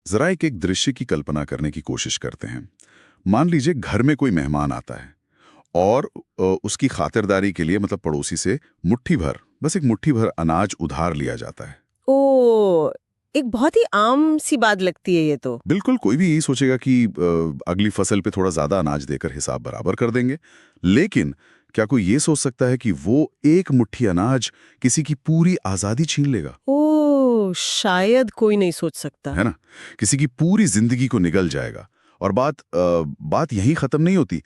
जरा एक दृश्य की कल्पना करने की कोशिश करते हैं। मान लीजिए घर में कोई मेहमान आता है और उसकी खातिरदारी के लिए मतलब पड़ोसी से मुट्ठी भर, बस एक मुट्ठी भर अनाज उधार लिया जाता है। ओ, एक बहुत ही आम सी बात लगती है ये तो। बिल्कुल, कोई भी यही सोचेगा कि अगली फसल पे थोड़ा ज्यादा अनाज देकर हिसाब बराबर कर देंगे। लेकिन क्या कोई ये सोच सकता है कि वो एक मुट्ठी अनाज किसी की पूरी आजादी छीन लेगा? ओ, शायद कोई नहीं सोच सकता। है ना? किसी की पूरी जिंदगी को निगल जाएगा। और बात यहीं खत्म नहीं होती।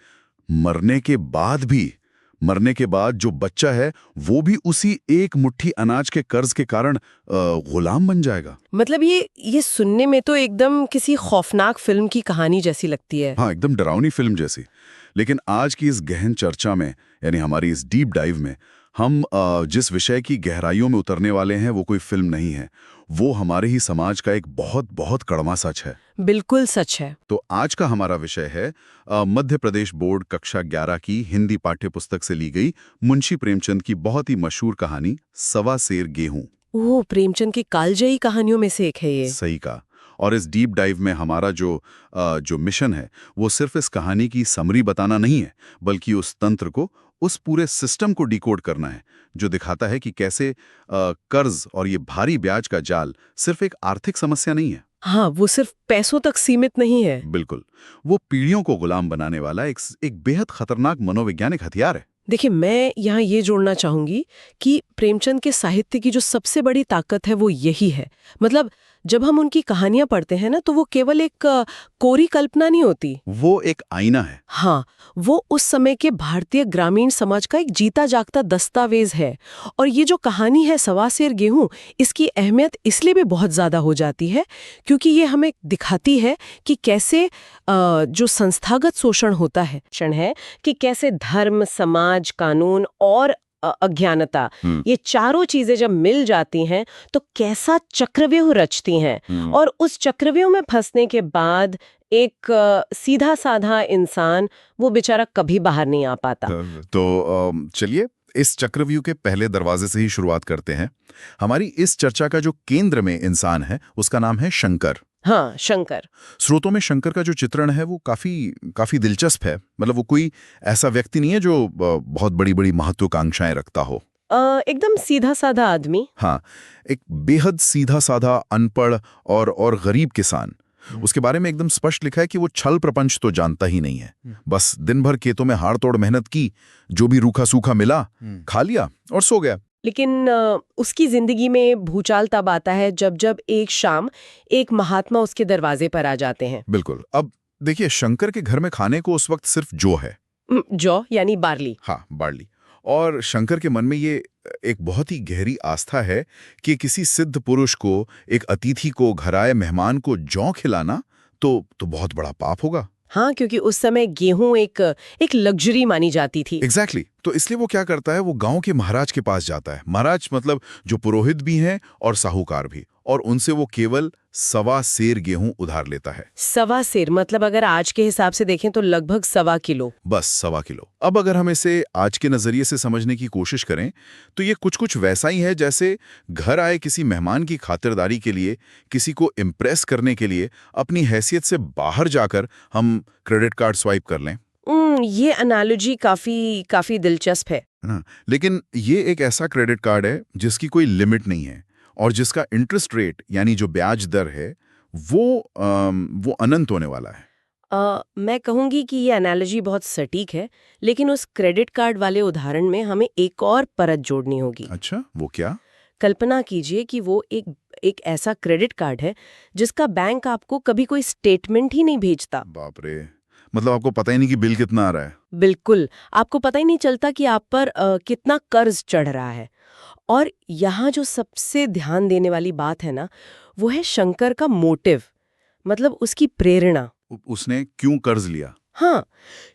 मरने के बाद भी, मरने के बाद जो बच्चा है वो भी उसी एक मुट्ठी अनाज के कर्ज के कारण गुलाम बन जाएगा। मतलब ये सुनने में तो एकदम किसी खौफनाक फिल्म की कहानी जैसी लगती है। हाँ, एकदम डरावनी फिल्म जैसी। लेकिन आज की इस गहन चर्चा में, यानी हमारी इस डीप डाइव में, हम जिस विषय की गहराइयों में उतरने वाले हैं वो कोई फिल्म नहीं है, वो हमारे ही समाज का एक बहुत बहुत कड़वा सच है। बिल्कुल सच है। तो आज का हमारा विषय है मध्य प्रदेश बोर्ड कक्षा 11 की हिंदी पाठ्य पुस्तक से ली गई मुंशी प्रेमचंद की बहुत ही मशहूर कहानी सवा सेर गेहूं। ओह, प्रेमचंद की कालजयी कहानियों में से एक है ये। सही कहा। और इस डीप डाइव में हमारा जो मिशन है वो सिर्फ इस कहानी की समरी बताना नहीं है, बल्कि उस तंत्र को, उस पूरे सिस्टम को डिकोड करना है जो दिखाता है कि कैसे कर्ज और ये भारी ब्याज का जाल सिर्फ एक आर्थिक समस्या नहीं है। हाँ, वो सिर्फ पैसों तक सीमित नहीं है। बिल्कुल, वो पीढ़ियों को गुलाम बनाने वाला एक बेहद खतरनाक मनोवैज्ञानिक हथियार है। देखिए, मैं यहाँ ये जोड़ना चाहूंगी कि प्रेमचंद के साहित्य की जो सबसे बड़ी ताकत है वो यही है। मतलब जब हम उनकी कहानियां पढ़ते हैं ना, तो वो केवल एक कोरी कल्पना नहीं होती। वो एक आईना है। हाँ, वो उस समय के भारतीय ग्रामीण समाज का एक जीता जागता दस्तावेज है। और ये जो कहानी है सवा सेर गेहूं, इसकी अहमियत इसलिए भी बहुत ज्यादा हो जाती है क्योंकि ये हमें दिखाती है कि कैसे जो संस्थागत शोषण होता है कि कैसे धर्म, समाज, कानून और अज्ञानता, ये चारों चीजें जब मिल जाती हैं तो कैसा चक्रव्यूह रचती हैं। और उस चक्रव्यूह में फंसने के बाद एक सीधा साधा इंसान, वो बेचारा कभी बाहर नहीं आ पाता। तो चलिए इस चक्रव्यूह के पहले दरवाजे से ही शुरुआत करते हैं। हमारी इस चर्चा का जो केंद्र में इंसान है उसका नाम है शंकर। हाँ, शंकर। स्रोतों में शंकर का जो चित्रण है वो काफी दिलचस्प है। मतलब वो कोई ऐसा व्यक्ति नहीं है जो बहुत बड़ी बड़ी महत्वाकांक्षाएं रखता हो। एकदम सीधा साधा आदमी। हाँ, एक बेहद सीधा साधा, अनपढ़ और गरीब किसान। उसके बारे में एकदम स्पष्ट लिखा है कि वो छल प्रपंच तो जानता ही नहीं है। बस दिन भर खेतों में हाड़ तोड़ मेहनत की, जो भी रूखा सूखा मिला खा लिया और सो गया। लेकिन उसकी जिंदगी में भूचाल तब आता है जब जब एक शाम एक महात्मा उसके दरवाजे पर आ जाते हैं। बिल्कुल। अब देखिए, शंकर के घर में खाने को उस वक्त सिर्फ जौ है। जौ यानी बार्ली। हाँ, बार्ली। और शंकर के मन में ये एक बहुत ही गहरी आस्था है कि किसी सिद्ध पुरुष को, एक अतिथि को, घर आए मेहमान को जौ खिलाना तो बहुत बड़ा पाप होगा। हाँ, क्योंकि उस समय गेहूं एक लग्जरी मानी जाती थी। एग्जैक्टली। तो इसलिए वो क्या करता है, वो गांव के महाराज के पास जाता है। महाराज मतलब जो पुरोहित भी हैं और साहूकार भी, और उनसे वो केवल सवा सेर गेहूं उधार लेता है। सवा सेर मतलब अगर आज के हिसाब से देखें तो लगभग 1.25 किलो। बस 1.25 किलो। अब अगर हम इसे आज के नजरिए से समझने की कोशिश करें तो ये कुछ वैसा ही है जैसे घर आए किसी मेहमान की खातिरदारी के लिए, किसी को इम्प्रेस करने के लिए अपनी हैसियत से बाहर जाकर हम क्रेडिट कार्ड स्वाइप कर लें। ये एनालॉजी काफी दिलचस्प है ना? लेकिन ये एक ऐसा क्रेडिट कार्ड है जिसकी कोई लिमिट नहीं है और जिसका इंटरेस्ट रेट यानी जो ब्याज दर है वो अनंत होने वाला है। मैं कहूंगी कि ये एनालॉजी बहुत सटीक है, लेकिन उस क्रेडिट कार्ड वाले उदाहरण में हमें एक और परत जोड़नी होगी। अच्छा, वो क्या? कल्पना कीजिए कि वो एक ऐसा क्रेडिट कार्ड है जिसका बैंक आपको कभी कोई स्टेटमेंट ही नहीं भेजता। बाप रे, मतलब आपको पता ही नहीं कि बिल कितना आ रहा है। बिल्कुल, आपको पता ही नहीं चलता कि आप पर कितना कर्ज चढ़ रहा है। और यहाँ जो सबसे ध्यान देने वाली बात है ना, वो है शंकर का मोटिव, मतलब उसकी प्रेरणा। उसने क्यों कर्ज लिया? हाँ,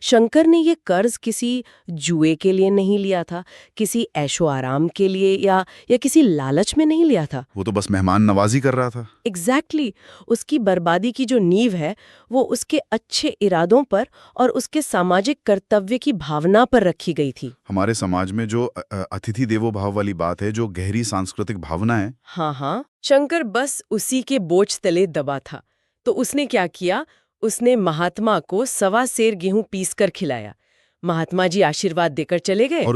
शंकर ने ये कर्ज किसी जुए के लिए नहीं लिया था, किसी ऐशो आराम के लिए या किसी लालच में नहीं लिया था। वो तो बस मेहमान नवाजी कर रहा था। एग्जैक्टली। उसकी बर्बादी की जो नींव है वो उसके अच्छे इरादों पर और उसके सामाजिक कर्तव्य की भावना पर रखी गई थी। हमारे समाज में जो अतिथि देवो भाव वाली बात है, जो गहरी सांस्कृतिक भावना है। हाँ, शंकर बस उसी के बोझ तले दबा था। तो उसने क्या किया, उसने महात्मा को 1.25 सेर गेहूं पीस कर खिलाया। महात्मा जी आशीर्वाद देकर चले गए। और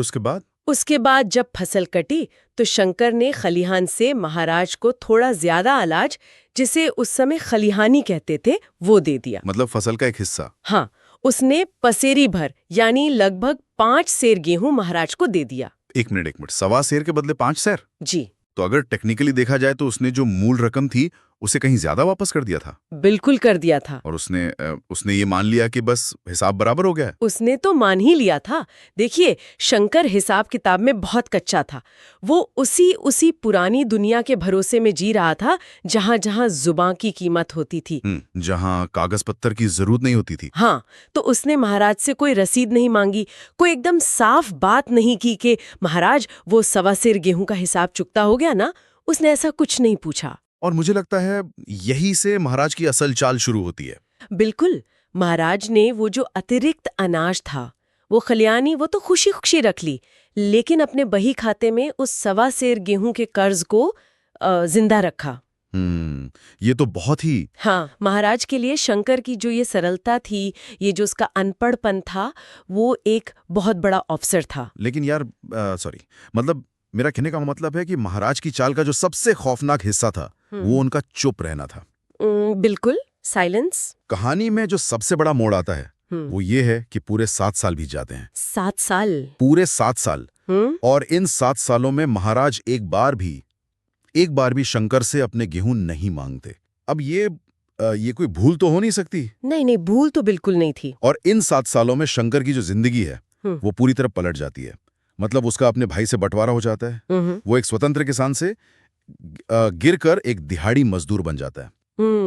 उसके बाद जब फसल कटी तो शंकर ने खलिहान से महाराज को थोड़ा ज्यादा अनाज, जिसे उस समय खलिहानी कहते थे, वो दे दिया। मतलब फसल का एक हिस्सा? हाँ, उसने पसेरी भर यानी लगभग 5 सेर गेहूं महाराज को दे दिया। एक मिनट 1.25 सेर के बदले 5 सेर? जी, तो अगर टेक्निकली देखा जाए तो उसने जो मूल रकम थी उसे कहीं ज्यादा वापस कर दिया था। बिल्कुल कर दिया था। और उसने ये मान लिया कि बस हिसाब बराबर हो गया है। उसने तो मान ही लिया था। देखिए, शंकर हिसाब किताब में बहुत कच्चा था। वो उसी पुरानी दुनिया के भरोसे में जी रहा था, जहां जहां जुबान की कीमत होती थी, जहां कागज पत्तर की जरूरत नहीं होती थी। हाँ, तो उसने महाराज से कोई रसीद नहीं मांगी, कोई एकदम साफ बात नहीं की कि महाराज वो 1.25 सेर गेहूं का हिसाब चुकता हो गया ना। उसने ऐसा कुछ नहीं पूछा। और मुझे लगता है यही से महाराज की असल चाल शुरू होती है। बिल्कुल, महाराज ने वो जो अतिरिक्त अनाज था, वो खलियानी, वो तो खुशी खुशी रख ली, लेकिन अपने बही खाते में उस 1.25 सेर गेहूं के कर्ज को जिंदा रखा। ये तो बहुत ही... हाँ, महाराज के लिए शंकर की जो ये सरलता थी, ये जो उसका अनपढ़पन था, वो एक बहुत बड़ा अवसर था। लेकिन यार, सॉरी, मतलब मेरा कहने का मतलब है कि महाराज की चाल का जो सबसे खौफनाक हिस्सा था वो उनका चुप रहना था। बिल्कुल, साइलेंस। कहानी में जो सबसे बड़ा मोड़ आता है वो ये है कि पूरे 7 साल बीत जाते हैं। 7 साल? पूरे 7 साल। और इन 7 सालों में महाराज एक बार भी शंकर से अपने गेहूं नहीं मांगते। अब ये कोई भूल तो हो नहीं सकती? नहीं, भूल तो बिल्कुल नहीं थी। और इन 7 सालों में शंकर की जो जिंदगी है वो पूरी तरह पलट जाती है। मतलब उसका अपने भाई से बंटवारा हो जाता है। वो एक स्वतंत्र किसान से गिरकर एक दिहाड़ी मजदूर बन जाता है।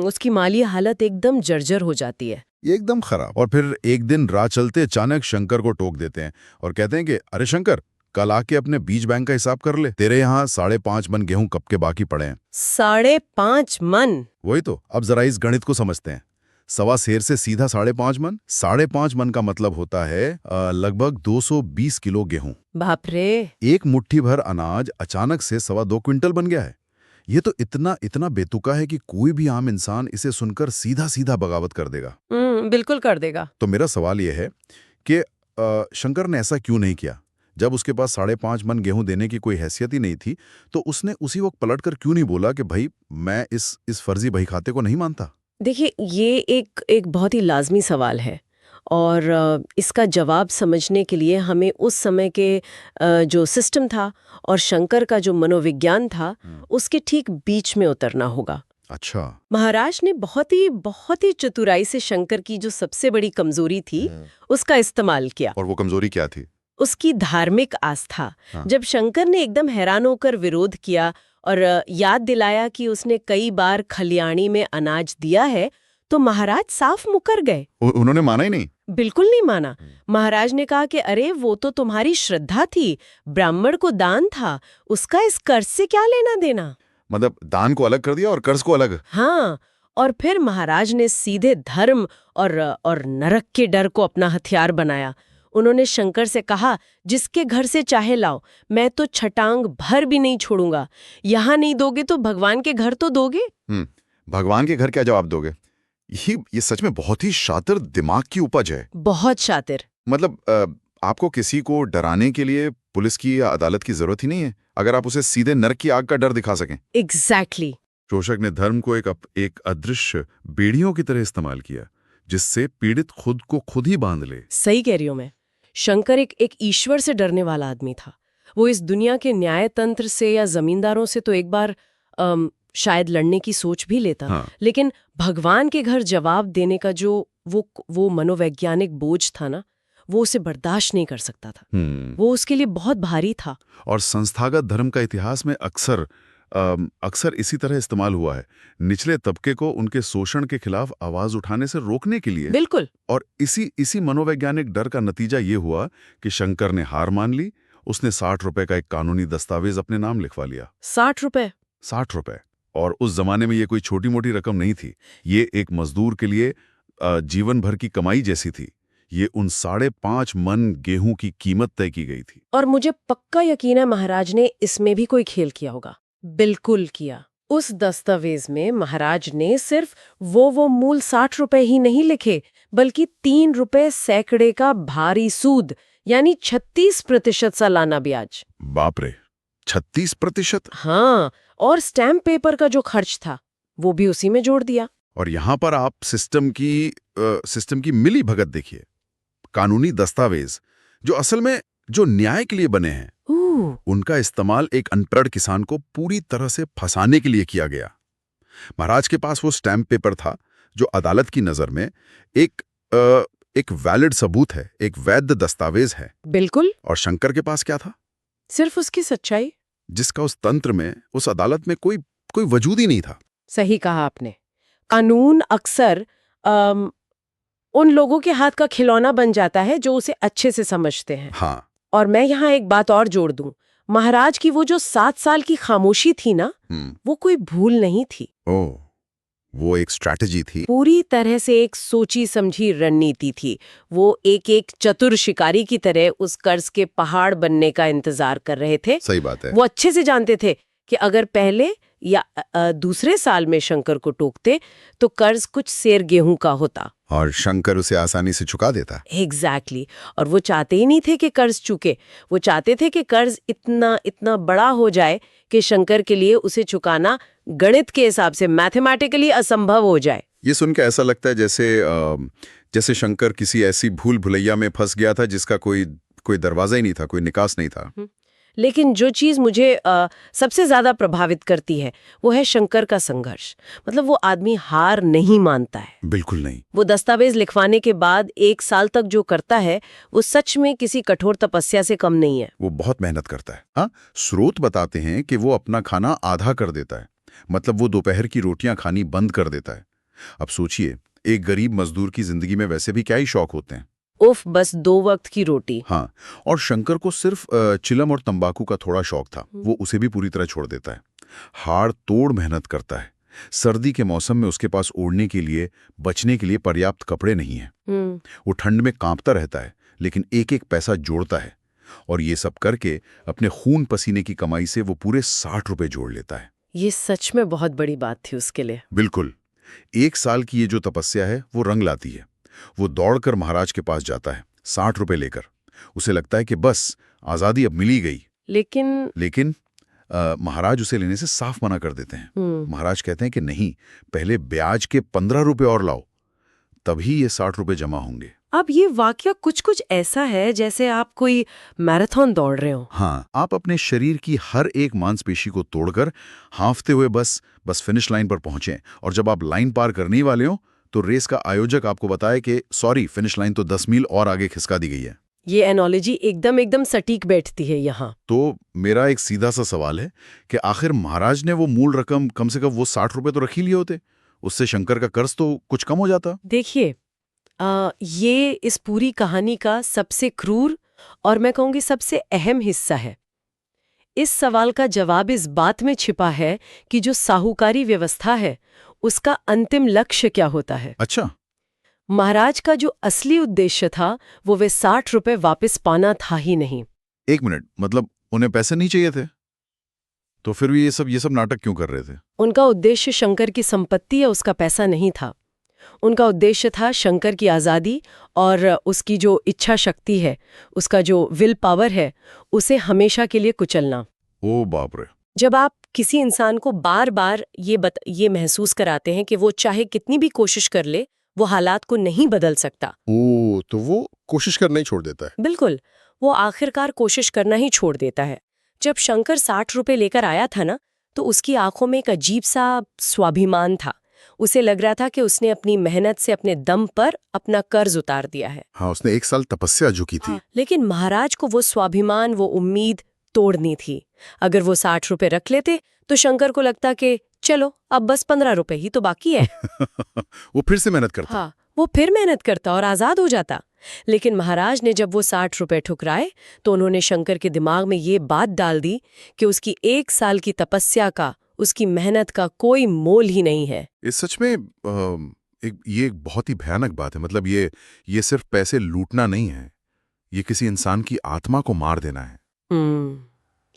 उसकी माली हालत एकदम जर्जर हो जाती है, एकदम खराब। और फिर एक दिन राह चलते अचानक शंकर को टोक देते हैं और कहते हैं कि अरे शंकर, कल आके अपने बीज बैंक का हिसाब कर ले, तेरे यहाँ 5.5 मन गेहूं कब के बाकी पड़े हैं। 5.5 मन? वही तो। अब जरा इस गणित को समझते हैं। 1.25 सेर से सीधा 5.5 मन। 5.5 मन का मतलब होता है लगभग 220 किलो गेहूं। बाप रे! एक मुट्ठी भर अनाज अचानक से 2.25 क्विंटल बन गया है। ये तो इतना बेतुका है कि कोई भी आम इंसान इसे सुनकर सीधा बगावत कर देगा। बिल्कुल कर देगा। तो मेरा सवाल यह है कि शंकर ने ऐसा क्यों नहीं किया? जब उसके पास 5.5 मन गेहूं देने की कोई हैसियत ही नहीं थी, तो उसने उसी वक्त पलटकर क्यों नहीं बोला कि भाई मैं इस फर्जी बही खाते को नहीं मानता? देखिए, ये एक बहुत ही लाजमी सवाल है, और इसका जवाब समझने के लिए हमें उस समय के जो सिस्टम था और शंकर का जो मनोविज्ञान था, उसके ठीक बीच में उतरना होगा। अच्छा। महाराज ने बहुत ही चतुराई से शंकर की जो सबसे बड़ी कमजोरी थी, उसका इस्तेमाल किया। और वो कमजोरी क्या थी? उसकी धार्मिक आस्था। जब शंकर ने एकदम हैरान होकर विरोध किया और याद दिलाया कि उसने कई बार खलियानी में अनाज दिया है, तो महाराज साफ मुकर गए। उन्होंने माना ही नहीं? बिल्कुल नहीं माना। महाराज ने कहा कि अरे वो तो तुम्हारी श्रद्धा थी, ब्राह्मण को दान था, उसका इस कर्ज से क्या लेना देना। मतलब दान को अलग कर दिया और कर्ज को अलग? हाँ, और फिर महाराज ने सीधे धर्म और नरक के डर को अपना हथियार बनाया। उन्होंने शंकर से कहा, जिसके घर से चाहे लाओ, मैं तो छटांग भर भी नहीं छोड़ूंगा। यहाँ नहीं दोगे तो भगवान के घर तो दोगे। भगवान के घर क्या जवाब दोगे? ये सच में बहुत ही शातिर दिमाग की उपज है। बहुत शातिर। मतलब आपको किसी को डराने के लिए पुलिस की या अदालत की जरूरत ही नहीं है, अगर आप उसे सीधे नरक की आग का डर दिखा सकें। एग्जैक्टली। शोषक ने धर्म को एक अदृश्य बेड़ियों की तरह इस्तेमाल किया, जिससे पीड़ित खुद को खुद ही बांध ले। सही कह रही हूं मैं। शंकर एक ईश्वर से डरने वाला आदमी था। वो इस दुनिया के न्याय तंत्र से या जमींदारों से तो एक बार शायद लड़ने की सोच भी लेता। हाँ। लेकिन भगवान के घर जवाब देने का जो वो मनोवैज्ञानिक बोझ था ना, वो उसे बर्दाश्त नहीं कर सकता था। वो उसके लिए बहुत भारी था। और संस्थागत धर्म का इतिहास में अक्सर इसी तरह इस्तेमाल हुआ है, निचले तबके को उनके शोषण के खिलाफ आवाज उठाने से रोकने के लिए। बिल्कुल। और इसी मनोवैज्ञानिक डर का नतीजा ये हुआ कि शंकर ने हार मान ली। उसने 60 रुपए का एक कानूनी दस्तावेज अपने नाम लिखवा लिया। 60 रुपए? 60 रुपए। और उस जमाने में ये कोई छोटी मोटी रकम नहीं थी। ये एक मजदूर के लिए जीवन भर की कमाई जैसी थी। ये उन 5.5 मन गेहूं की कीमत तय की गई थी। और मुझे पक्का यकीन है महाराज ने इसमें भी कोई खेल किया होगा। बिल्कुल किया। उस दस्तावेज में महाराज ने सिर्फ वो मूल 60 रुपए ही नहीं लिखे, बल्कि 3 रुपए सैकड़े का भारी सूद, यानी 36% सालाना ब्याज। बाप रे, 36%। हाँ, और स्टैम्प पेपर का जो खर्च था वो भी उसी में जोड़ दिया। और यहां पर आप सिस्टम की मिली भगत देखिए। कानूनी दस्तावेज जो असल में जो न्याय के लिए बने हैं, उनका इस्तेमाल एक अनपढ़ किसान को पूरी तरह से फंसाने के लिए किया गया। महाराज के पास वो स्टैम्प पेपर था जो अदालत की नजर में एक वैलिड सबूत है, एक वैध दस्तावेज है। बिल्कुल। और शंकर के पास क्या था? सिर्फ उसकी सच्चाई, जिसका उस तंत्र में, उस अदालत में कोई वजूद ही नहीं था। सही कहा आपने। कानून अक्सर उन लोगों के हाथ का खिलौना बन जाता है जो उसे अच्छे से समझते हैं। हाँ। और मैं यहाँ एक बात और जोड़ दूं, महाराज की वो जो 7 साल की खामोशी थी ना, वो कोई भूल नहीं थी। ओह, वो एक स्ट्रैटेजी थी। पूरी तरह से एक सोची समझी रणनीति थी। वो एक चतुर शिकारी की तरह उस कर्ज के पहाड़ बनने का इंतजार कर रहे थे। सही बात है। वो अच्छे से जानते थे कि अगर पहले या दूसरे साल में शंकर को टोकते तो कर्ज कुछ सेर गेहूं का होता, और शंकर उसे आसानी से चुका देता। एग्जैक्टली। और वो चाहते ही नहीं थे कि कर्ज चुके, वो चाहते थे कि कर्ज इतना बड़ा हो जाए कि शंकर के लिए उसे चुकाना गणित के हिसाब से मैथमेटिकली असंभव हो जाए। ये सुन के ऐसा लगता है जैसे शंकर किसी ऐसी भूल भुलैया में फंस गया था जिसका कोई दरवाजा ही नहीं था, कोई निकास नहीं था। लेकिन जो चीज मुझे सबसे ज्यादा प्रभावित करती है वो है शंकर का संघर्ष। मतलब वो आदमी हार नहीं मानता है। बिल्कुल नहीं। वो दस्तावेज लिखवाने के बाद 1 साल तक जो करता है वो सच में किसी कठोर तपस्या से कम नहीं है। वो बहुत मेहनत करता है। हाँ, स्रोत बताते हैं कि वो अपना खाना आधा कर देता है। मतलब वो दोपहर की रोटियां खानी बंद कर देता है। अब सोचिए, एक गरीब मजदूर की जिंदगी में वैसे भी क्या ही शौक होते हैं। उफ, बस 2 वक्त की रोटी। हाँ, और शंकर को सिर्फ चिलम और तंबाकू का थोड़ा शौक था। वो उसे भी पूरी तरह छोड़ देता है। हाड़ तोड़ मेहनत करता है। सर्दी के मौसम में उसके पास ओढ़ने के लिए, बचने के लिए पर्याप्त कपड़े नहीं हैं। वो ठंड में कांपता रहता है, लेकिन एक एक पैसा जोड़ता है। और ये सब करके अपने खून पसीने की कमाई से वो पूरे 60 रुपए जोड़ लेता है। ये सच में बहुत बड़ी बात थी उसके लिए। बिल्कुल। 1 साल की ये जो तपस्या है वो रंग लाती है। वो दौड़कर महाराज के पास जाता है 60 रुपए लेकर। उसे लगता है कि बस आजादी अब मिली गई। लेकिन महाराज उसे लेने से साफ मना कर देते हैं। महाराज कहते हैं कि नहीं, पहले ब्याज के 15 रुपए और लाओ, तभी ये 60 रुपए जमा होंगे। अब ये वाकया कुछ ऐसा है जैसे आप कोई मैराथन दौड़ रहे हो। हाँ, आप अपने शरीर की हर एक मांसपेशी को तोड़कर हांफते हुए बस फिनिश लाइन पर पहुंचे। और जब आप लाइन पार करने वाले हो तो रेस का आयोजक आपको बताए कि सॉरी, फिनिश लाइन तो 10 मील और आगे खिसका दी गई है। ये एनोलॉजी एकदम सटीक बैठती है यहाँ। तो मेरा एक सीधा सा सवाल है कि आखिर महाराज ने वो मूल रकम, कम से कम वो 60 रुपए तो रख ही लिए होते। उससे शंकर का कर्ज तो कुछ कम हो जाता। देखिए, ये इस पूरी कहानी का सबसे क्रूर और मैं कहूँगी सबसे अहम हिस्सा है। इस सवाल का जवाब इस बात में छिपा है कि जो साहूकारी व्यवस्था है उसका अंतिम लक्ष्य क्या होता है। अच्छा। महाराज का जो असली उद्देश्य था वो वे 60 रुपए वापस पाना था ही नहीं। 1 मिनट, मतलब उन्हें पैसे नहीं चाहिए थे? तो फिर भी ये सब नाटक क्यों कर रहे थे? उनका उद्देश्य शंकर की संपत्ति या उसका पैसा नहीं था। उनका उद्देश्य था शंकर की आज़ादी और उसकी जो इच्छा शक्ति है, उसका जो विल पावर है, उसे हमेशा के लिए कुचलना। ओ बाप रे। जब आप किसी इंसान को बार बार ये महसूस कराते हैं कि वो चाहे कितनी भी कोशिश कर ले, वो हालात को नहीं बदल सकता। तो वो कोशिश करना ही छोड़ देता है। बिल्कुल, वो आखिरकार कोशिश करना ही छोड़ देता है। जब शंकर 60 रुपए लेकर आया था ना, तो उसकी आंखों में एक अजीब सा स्वाभिमान था। उसे लग रहा था कि उसने अपनी मेहनत से अपने दम पर अपना कर्ज उतार दिया है। हाँ, उसने 1 साल तपस्या जो की थी। लेकिन महाराज को वो स्वाभिमान, वो उम्मीद तोड़नी थी। अगर वो 60 रुपए रख लेते तो शंकर को लगता कि चलो अब बस 15 रुपए ही तो बाकी है। वो फिर से मेहनत करता। हाँ, वो फिर मेहनत करता और आजाद हो जाता। लेकिन महाराज ने जब वो 60 रुपए ठुकराए तो उन्होंने शंकर के दिमाग में ये बात डाल दी कि उसकी 1 साल की तपस्या का, उसकी मेहनत का कोई मोल ही नहीं है। इस सच में ये एक बहुत ही भयानक बात है। मतलब ये सिर्फ पैसे लूटना नहीं है, ये किसी इंसान की आत्मा को मार देना है।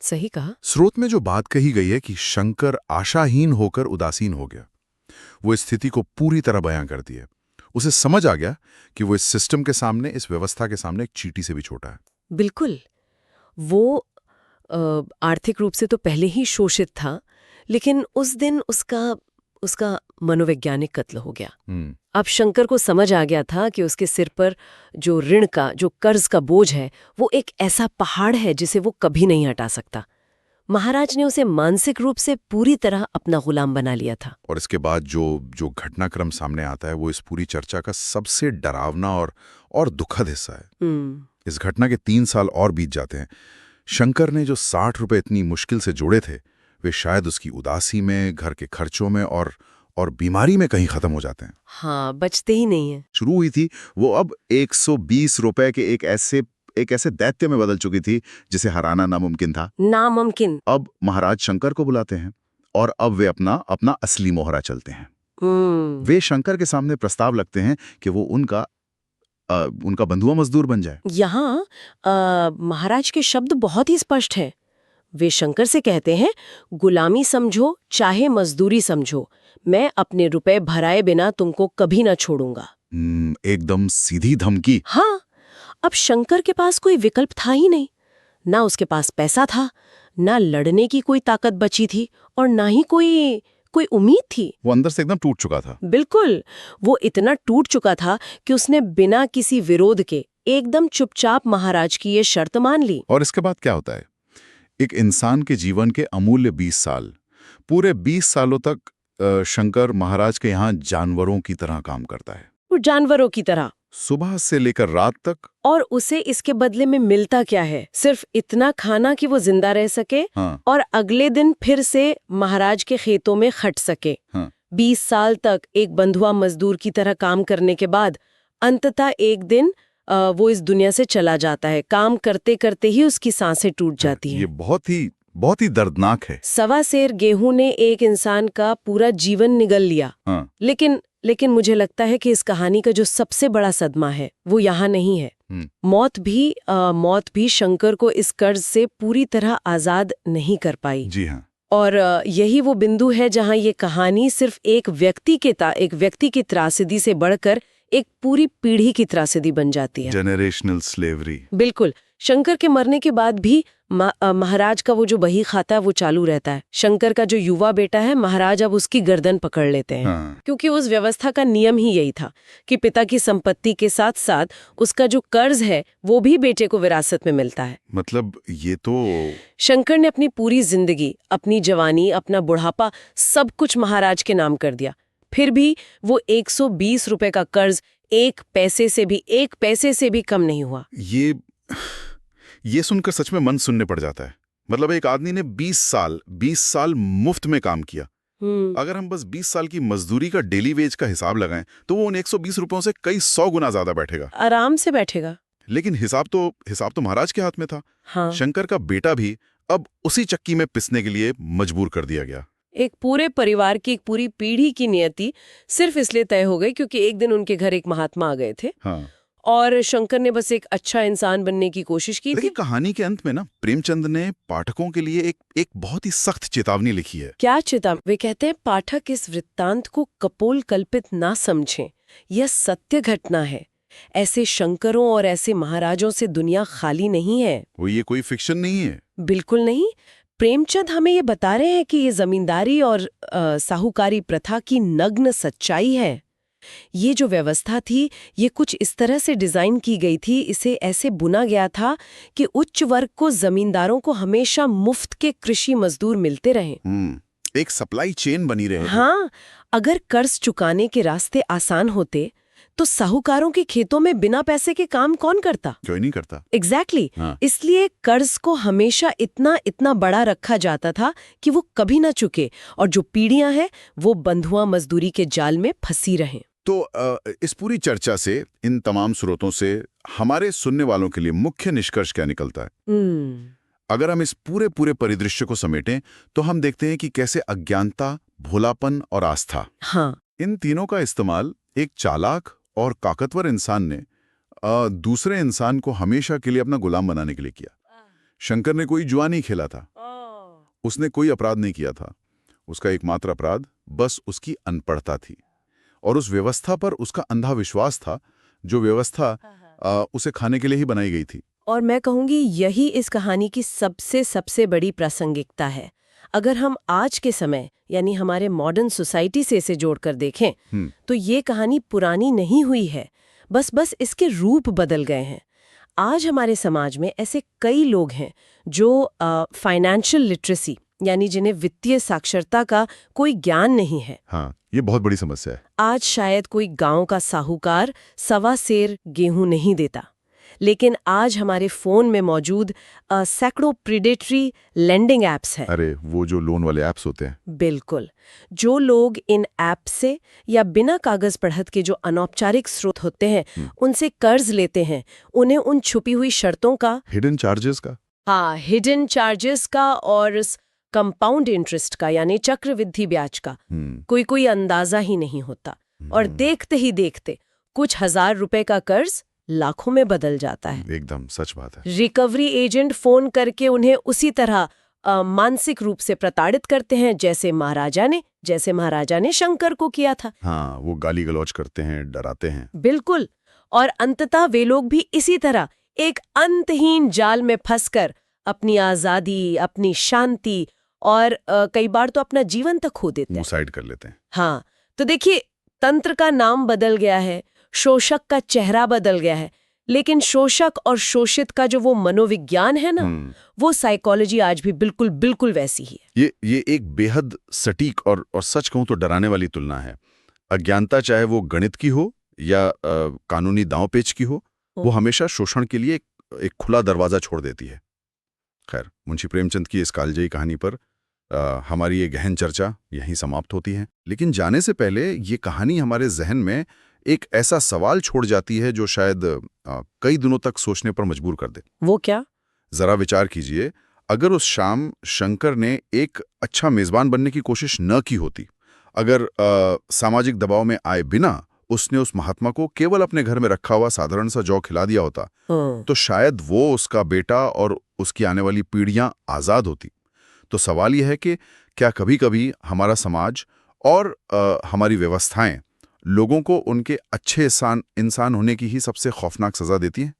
सही कहा। स्रोत में जो बात कही गई है कि शंकर आशाहीन होकर उदासीन हो गया, वो इस स्थिति को पूरी तरह बयां करती है। उसे समझ आ गया कि वो इस सिस्टम के सामने, इस व्यवस्था के सामने एक चींटी से भी छोटा है। बिल्कुल। वो आर्थिक रूप से तो पहले ही शोषित था, लेकिन उस दिन उसका मनोवैज्ञानिक कत्ल हो गया। अब शंकर को समझ आ गया था कि उसके सिर पर जो ऋण का, जो कर्ज का बोझ है, वो एक ऐसा पहाड़ है जिसे वो कभी नहीं हटा सकता। महाराज ने उसे मानसिक रूप से पूरी तरह अपना गुलाम बना लिया था। और इसके बाद जो घटनाक्रम सामने आता है वो इस पूरी चर्चा का सबसे डरावना और दुखद हिस्सा है। इस घटना के 3 साल और बीत जाते हैं। शंकर ने जो 60 रुपए इतनी मुश्किल से जोड़े थे, वे शायद उसकी उदासी में, घर के खर्चों में और बीमारी में कहीं खत्म हो जाते हैं। हाँ, बचते ही नहीं है। शुरू हुई थी वो अब 120 रुपए के एक ऐसे दैत्य में बदल चुकी थी जिसे हराना नामुमकिन था। नामुमकिन। अब महाराज शंकर को बुलाते हैं और अब वे अपना असली मोहरा चलते हैं। वे शंकर के सामने प्रस्ताव रखते हैं कि वो उनका बंधुआ मजदूर बन जाए। यहाँ महाराज के शब्द बहुत ही स्पष्ट हैं। वे शंकर से कहते हैं, गुलामी समझो चाहे मजदूरी समझो, मैं अपने रुपए भराए बिना तुमको कभी ना छोड़ूंगा। एकदम सीधी धमकी। हाँ, अब शंकर के पास कोई विकल्प था ही नहीं। ना उसके पास पैसा था, ना लड़ने की कोई ताकत बची थी, और ना ही कोई उम्मीद थी। वो अंदर से एकदम टूट चुका था। बिल्कुल, वो इतना टूट चुका था कि उसने बिना किसी विरोध के एकदम चुपचाप महाराज की ये शर्त मान ली। और इसके बाद क्या होता है? एक इंसान के जीवन के अमूल्य 20 साल, पूरे 20 सालों तक शंकर महाराज के यहाँ जानवरों की तरह काम करता है। वो जानवरों की तरह, सुबह से लेकर रात तक। और उसे इसके बदले में मिलता क्या है? सिर्फ इतना खाना कि वो जिंदा रह सके। हाँ। और अगले दिन फिर से महाराज के खेतों में खट सके। हाँ। 20 साल तक एक बंधुआ मजदूर की तरह काम करने के बाद अंततः एक दिन वो इस दुनिया से चला जाता है। काम करते करते ही उसकी सांसें टूट जाती हैं। ये बहुत ही दर्दनाक है। 1.25 सेर गेहूं ने एक इंसान का पूरा जीवन निगल लिया। हाँ। लेकिन मुझे लगता है कि इस कहानी का जो सबसे बड़ा सदमा है वो यहाँ नहीं है। मौत भी शंकर को इस कर्ज से पूरी तरह आजाद नहीं कर पाई। जी हाँ। और यही वो बिंदु है जहाँ ये कहानी सिर्फ एक व्यक्ति की त्रासदी से बढ़कर एक पूरी पीढ़ी की त्रासदी बन जाती है। Generational slavery. बिल्कुल। शंकर के मरने के बाद भी महाराज का वो जो बही खाता है वो चालू रहता है। शंकर का जो युवा बेटा है, महाराज अब उसकी गर्दन पकड़ लेते हैं। हाँ। क्योंकि उस व्यवस्था का नियम ही यही था कि पिता की संपत्ति के साथ साथ उसका जो कर्ज है वो भी बेटे को विरासत में मिलता है। मतलब ये तो शंकर ने अपनी पूरी जिंदगी, अपनी जवानी, अपना बुढ़ापा, सब कुछ महाराज के नाम कर दिया। फिर भी वो 120 रुपए का कर्ज एक पैसे से भी कम नहीं हुआ। ये सुनकर सच में मन सुनने पड़ जाता है। मतलब एक आदमी ने 20 साल मुफ्त में काम किया। अगर हम बस 20 साल की मजदूरी का डेली वेज का हिसाब लगाएं तो वो उन 120 रुपयों से कई 100 गुना ज्यादा बैठेगा। आराम से बैठेगा। लेकिन हिसाब तो महाराज के हाथ में था। हाँ। शंकर का बेटा भी अब उसी चक्की में पिसने के लिए मजबूर कर दिया गया। एक पूरे परिवार की, एक पूरी पीढ़ी की नियति सिर्फ इसलिए तय हो गई क्योंकि एक दिन उनके घर एक महात्मा आ गए थे। हाँ। और शंकर ने बस एक अच्छा इंसान बनने की कोशिश की थी। कहानी के अंत में ना प्रेमचंद ने पाठकों के लिए एक बहुत ही सख्त चेतावनी लिखी है। क्या चेतावनी? वे कहते हैं, पाठक इस वृत्तांत को कपोल कल्पित ना समझें, यह सत्य घटना है। ऐसे शंकरों और ऐसे महाराजों से दुनिया खाली नहीं है। वो ये कोई फिक्शन नहीं है। बिल्कुल नहीं। प्रेमचंद हमें ये बता रहे हैं कि ये जमींदारी और साहूकारी प्रथा की नग्न सच्चाई है। ये जो व्यवस्था थी, ये कुछ इस तरह से डिजाइन की गई थी, इसे ऐसे बुना गया था कि उच्च वर्ग को, जमींदारों को हमेशा मुफ्त के कृषि मजदूर मिलते रहें। एक सप्लाई चेन बनी रहे। हाँ, अगर कर्ज चुकाने के रास्ते आसान होते तो साहूकारों के खेतों में बिना पैसे के काम कौन करता? कोई नहीं करता। एग्जैक्टली। हाँ। इसलिए कर्ज को हमेशा इतना बड़ा रखा जाता था कि वो कभी ना चुके और जो पीढ़ियां हैं वो बंधुआ मजदूरी के जाल में फंसी रहें। तो इस पूरी चर्चा से, इन तमाम स्रोतों से हमारे सुनने वालों के लिए मुख्य निष्कर्ष क्या निकलता है? अगर हम इस पूरे परिदृश्य को समेटें तो हम देखते हैं कि कैसे अज्ञानता, भोलापन और आस्था, हाँ, इन तीनों का इस्तेमाल एक चालाक और ताकतवर इंसान ने दूसरे इंसान को हमेशा के लिए अपना गुलाम बनाने के लिए किया। शंकर ने कोई जुआ नहीं खेला था। उसने कोई अपराध नहीं किया था। उसका एकमात्र अपराध बस उसकी अनपढ़ता थी और उस व्यवस्था पर उसका अंधा विश्वास था, जो व्यवस्था उसे खाने के लिए ही बनाई गई थी। और मैं कहूंगी यही इस कहानी की सबसे बड़ी प्रासंगिकता है। अगर हम आज के समय यानी हमारे मॉडर्न सोसाइटी से इसे जोड़कर देखें तो ये कहानी पुरानी नहीं हुई है, बस इसके रूप बदल गए हैं। आज हमारे समाज में ऐसे कई लोग हैं जो फाइनेंशियल लिटरेसी यानी जिन्हें वित्तीय साक्षरता का कोई ज्ञान नहीं है। हाँ, ये बहुत बड़ी समस्या है। आज शायद कोई गांव का साहूकार 1.25 सेर गेहूं नहीं देता, लेकिन आज हमारे फोन में मौजूद सैकड़ों प्रीडेटरी लेंडिंग ऐप्स हैं। अरे वो जो लोन वाले ऐप्स होते हैं। बिल्कुल। जो लोग इन ऐप से या बिना कागज पढ़त के जो अनौपचारिक स्रोत होते हैं उनसे कर्ज लेते हैं, उन्हें उन छुपी हुई शर्तों का, हिडन चार्जेस का, हाँ, हिडन चार्जेस का और कंपाउंड इंटरेस्ट का यानी चक्रवृद्धि ब्याज का कोई अंदाजा ही नहीं होता। और देखते ही देखते कुछ हजार रुपए का कर्ज लाखों में बदल जाता है। एकदम सच बात है। रिकवरी एजेंट फोन करके उन्हें उसी तरह मानसिक रूप से प्रताड़ित करते हैं जैसे महाराजा ने शंकर को किया था। हाँ, वो गाली गलौज करते हैं, डराते हैं। बिल्कुल। और अंततः वे लोग भी इसी तरह एक अंतहीन जाल में फंसकर अपनी आजादी, अपनी शांति और कई बार तो अपना जीवन तक खो देते हैं, सुसाइड कर लेते हैं। हाँ, तो देखिए, तंत्र का नाम बदल गया है, शोषक का चेहरा बदल गया है, लेकिन शोषक और शोषित का जो वो मनोविज्ञान है ना, वो साइकोलॉजी आज भी बिल्कुल वैसी ही है। ये एक बेहद सटीक और सच कहूं तो डराने वाली तुलना है। अज्ञानता, चाहे वो गणित की हो या कानूनी दांव-पेच की हो, वो हमेशा शोषण के लिए एक खुला दरवाजा छोड़ देती है। खैर, मुंशी प्रेमचंद की इस कालजयी कहानी पर हमारी ये गहन चर्चा यहीं समाप्त होती है। लेकिन जाने से पहले ये कहानी हमारे जहन में एक ऐसा सवाल छोड़ जाती है जो शायद कई दिनों तक सोचने पर मजबूर कर दे। वो क्या? जरा विचार कीजिए, अगर उस शाम शंकर ने एक अच्छा मेजबान बनने की कोशिश न की होती, अगर सामाजिक दबाव में आए बिना उसने उस महात्मा को केवल अपने घर में रखा हुआ साधारण सा जौ खिला दिया होता, तो शायद वो, उसका बेटा और उसकी आने वाली पीढ़ियां आजाद होती। तो सवाल यह है कि क्या कभी-कभी हमारा समाज और हमारी व्यवस्थाएं लोगों को उनके अच्छे इंसान होने की ही सबसे खौफनाक सजा देती हैं?